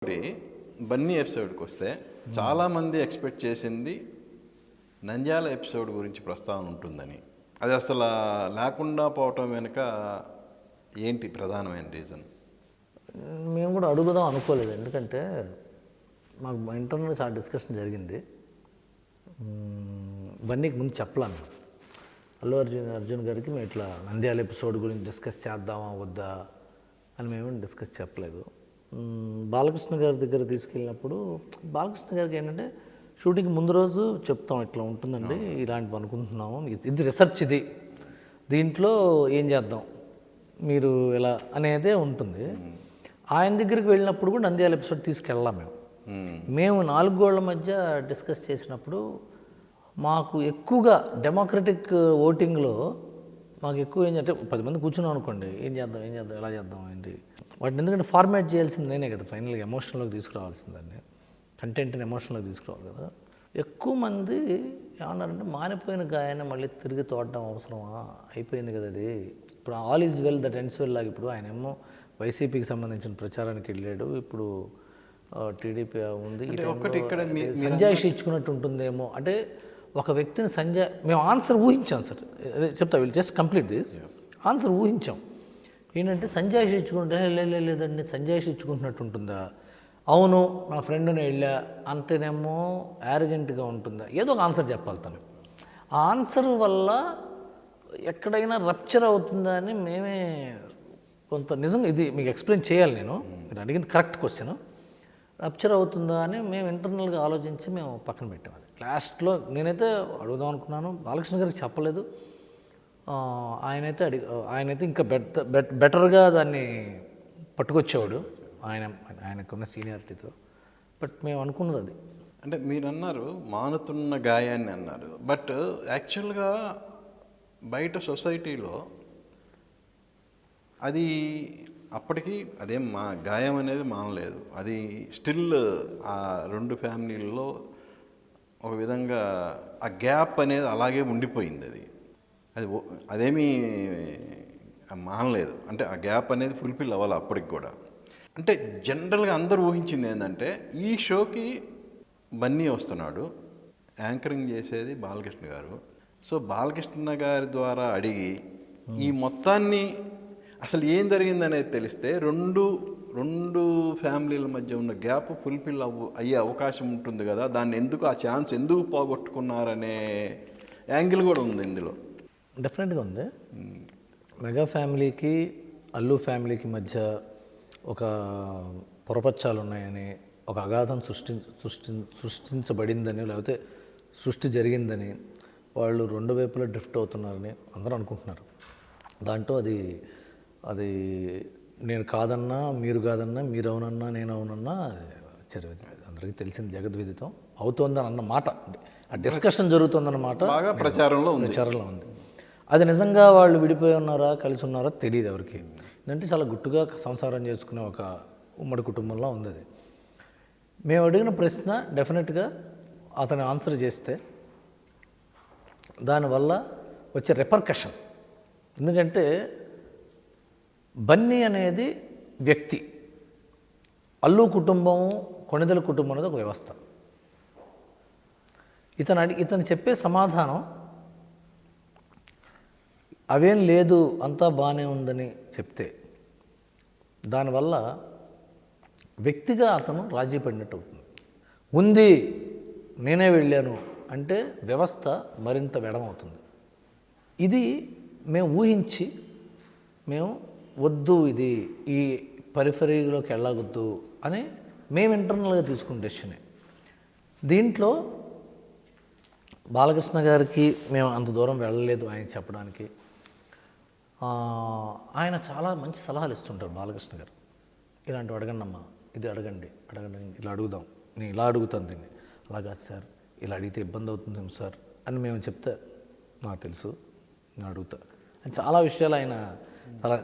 బన్నీ ఎపిసోడ్కి వస్తే చాలామంది ఎక్స్పెక్ట్ చేసింది నంద్యాల ఎపిసోడ్ గురించి ప్రస్తావన ఉంటుందని. అది అసలు లేకుండా పోవటం వెనుక ఏంటి ప్రధానమైన రీజన్? మేము కూడా అడుగుదాం అనుకోలేదు, ఎందుకంటే మాకు ఇంటర్నల్ చాలా డిస్కషన్ జరిగింది. బన్నీకి ముందు చెప్పలేను. అల్లు అర్జున్ గారికి మేము ఇట్లా నంద్యాల ఎపిసోడ్ గురించి డిస్కస్ చేద్దామా వద్దా అని మేము డిస్కస్ చెప్పలేదు. బాలకృష్ణ గారి దగ్గర తీసుకెళ్ళినప్పుడు బాలకృష్ణ గారికి ఏంటంటే షూటింగ్ ముందు రోజు చెప్తాం, ఇట్లా ఉంటుందండి, ఇలాంటివి అనుకుంటున్నాము, ఇది రీసెర్చ్, దీంట్లో ఏం చేద్దాం మీరు ఇలా అనేదే ఉంటుంది. ఆయన దగ్గరికి వెళ్ళినప్పుడు కూడా నంద్యాల ఎపిసోడ్ తీసుకెళ్ళాం. మేము 4 గోళ్ల మధ్య డిస్కస్ చేసినప్పుడు మాకు ఎక్కువగా డెమోక్రటిక్ ఓటింగ్లో మాకు ఎక్కువ ఏంటంటే 10 మంది కూర్చున్నాం అనుకోండి, ఏం చేద్దాం ఎలా చేద్దాం ఏంటి వాటిని, ఎందుకంటే ఫార్మాట్ చేయాల్సింది నేనే కదా, ఫైనల్గా ఎమోషనల్లోకి తీసుకురావాల్సిందాన్ని, కంటెంట్ని ఎమోషనల్లోకి తీసుకురావాలి కదా. ఎక్కువ మంది ఏమన్నారంటే మానిపోయిన గాయాన్ని మళ్ళీ తిరిగి తోడడం అవసరమా, అయిపోయింది కదా అది, ఇప్పుడు all is well that ends well లాగా. ఇప్పుడు ఆయన ఏమో వైసీపీకి సంబంధించిన ప్రచారానికి వెళ్ళాడు, ఇప్పుడు టీడీపీ ఉంది, సంజాయిషి ఇచ్చుకున్నట్టు ఉంటుందేమో అంటే ఒక వ్యక్తిని మేము ఆన్సర్ ఊహించాం సార్, చెప్తా, వీళ్ళు జస్ట్ కంప్లీట్ దిస్ ఆన్సర్ ఊహించాం. ఏంటంటే సంజాయిషి ఇచ్చుకుంటే లేదండి సంజాయిషి ఇచ్చుకుంటున్నట్టు ఉంటుందా, అవును నా ఫ్రెండ్ని వెళ్ళా అంటేనేమో యారగెంట్గా ఉంటుందా, ఏదో ఒక ఆన్సర్ చెప్పాలి తను. ఆ ఆన్సర్ వల్ల ఎక్కడైనా రప్చర్ అవుతుందా అని మేమే కొంత, నిజంగా ఇది మీకు ఎక్స్ప్లెయిన్ చేయాలి, మీరు అడిగింది కరెక్ట్ క్వశ్చన్, రప్చర్ అవుతుందా అని మేము ఇంటర్నల్గా ఆలోచించి మేము పక్కన పెట్టాం. అది లాస్ట్లో నేనైతే అడుగుదాం అనుకున్నాను, బాలకృష్ణ గారికి చెప్పలేదు. ఆయనైతే ఇంకా బెటర్గా దాన్ని పట్టుకొచ్చేవాడు ఆయనకున్న సీనియారిటీతో. బట్ మేము అనుకున్నది అది. అంటే మీరు అన్నారు మానుతున్న గాయాన్ని అన్నారు, బట్ యాక్చువల్గా బయట సొసైటీలో అది అప్పటికి అదేం గాయం అనేది మానలేదు, అది స్టిల్ ఆ 2 ఫ్యామిలీల్లో ఒక విధంగా ఆ గ్యాప్ అనేది అలాగే ఉండిపోయింది. అదేమీ మానలేదు, అంటే ఆ గ్యాప్ అనేది ఫుల్ఫిల్ అవ్వాలి అప్పటికి కూడా. అంటే జనరల్గా అందరూ ఊహించింది ఏంటంటే ఈ షోకి బన్నీ వస్తున్నాడు, యాంకరింగ్ చేసేది బాలకృష్ణ గారు, సో బాలకృష్ణ గారి ద్వారా అడిగి ఈ మొత్తాన్ని అసలు ఏం జరిగిందనేది తెలిస్తే రెండు ఫ్యామిలీల మధ్య ఉన్న గ్యాప్ ఫుల్ఫిల్ అయ్యే అవకాశం ఉంటుంది కదా, దాన్ని ఎందుకు ఆ ఛాన్స్ ఎందుకు పోగొట్టుకున్నారనే యాంగిల్ కూడా ఉంది ఇందులో. డెఫినెట్గా ఉంది. మెగా ఫ్యామిలీకి అల్లు ఫ్యామిలీకి మధ్య ఒక పొరపచ్చాలు ఉన్నాయని, ఒక అగాధం సృష్టించబడిందని, లేకపోతే సృష్టి జరిగిందని, వాళ్ళు 2 వైపులా డ్రిఫ్ట్ అవుతున్నారని అందరూ అనుకుంటున్నారు. దాంట్లో అది నేను కాదన్నా, మీరు కాదన్నా, మీరు అవునన్నా, నేను అవునన్నా అందరికీ తెలిసిన జగద్విదితం అవుతోందని అన్న మాట, ఆ డిస్కషన్ జరుగుతుందన్నమాట ప్రచారంలో ఉంది. అది నిజంగా వాళ్ళు విడిపోయి ఉన్నారా కలిసి ఉన్నారా తెలియదు ఎవరికి. ఎందుకంటే చాలా గుట్టుగా సంసారం చేసుకునే ఒక ఉమ్మడి కుటుంబంలో ఉంది అది. మేము అడిగిన ప్రశ్న డెఫినెట్గా అతను ఆన్సర్ చేస్తే దానివల్ల వచ్చే రిపర్కషన్, ఎందుకంటే బన్నీ అనేది వ్యక్తి, అల్లు కుటుంబం, కొణిదెల కుటుంబం అనేది ఒక వ్యవస్థ. ఇతను చెప్పే సమాధానం అవేం లేదు అంతా బాగానే ఉందని చెప్తే దానివల్ల వ్యక్తిగా అతను రాజీ పడినట్టు అవుతుంది. ఉంది నేనే వెళ్ళాను అంటే వ్యవస్థ మరింత వెడమవుతుంది. ఇది మేము ఊహించి మేము వద్దు, ఇది ఈ పరిఫరీలోకి వెళ్ళగొద్దు అని మేము ఇంటర్నల్గా తీసుకున్న డెసిషనే. దీంట్లో బాలకృష్ణ గారికి మేము అంత దూరం వెళ్ళలేదు ఆయన చెప్పడానికి. ఆయన చాలా మంచి సలహాలు ఇస్తుంటారు బాలకృష్ణ గారు, ఇలాంటివి అడగండి అమ్మా, ఇది అడగండి ఇలా అడుగుదాం, నేను ఇలా అడుగుతాను దీన్ని, అలాగా సార్ ఇలా అడిగితే ఇబ్బంది అవుతుంది సార్ అని మేము చెప్తే నాకు తెలుసు నేను అడుగుతా అని చాలా విషయాలు ఆయన చాలా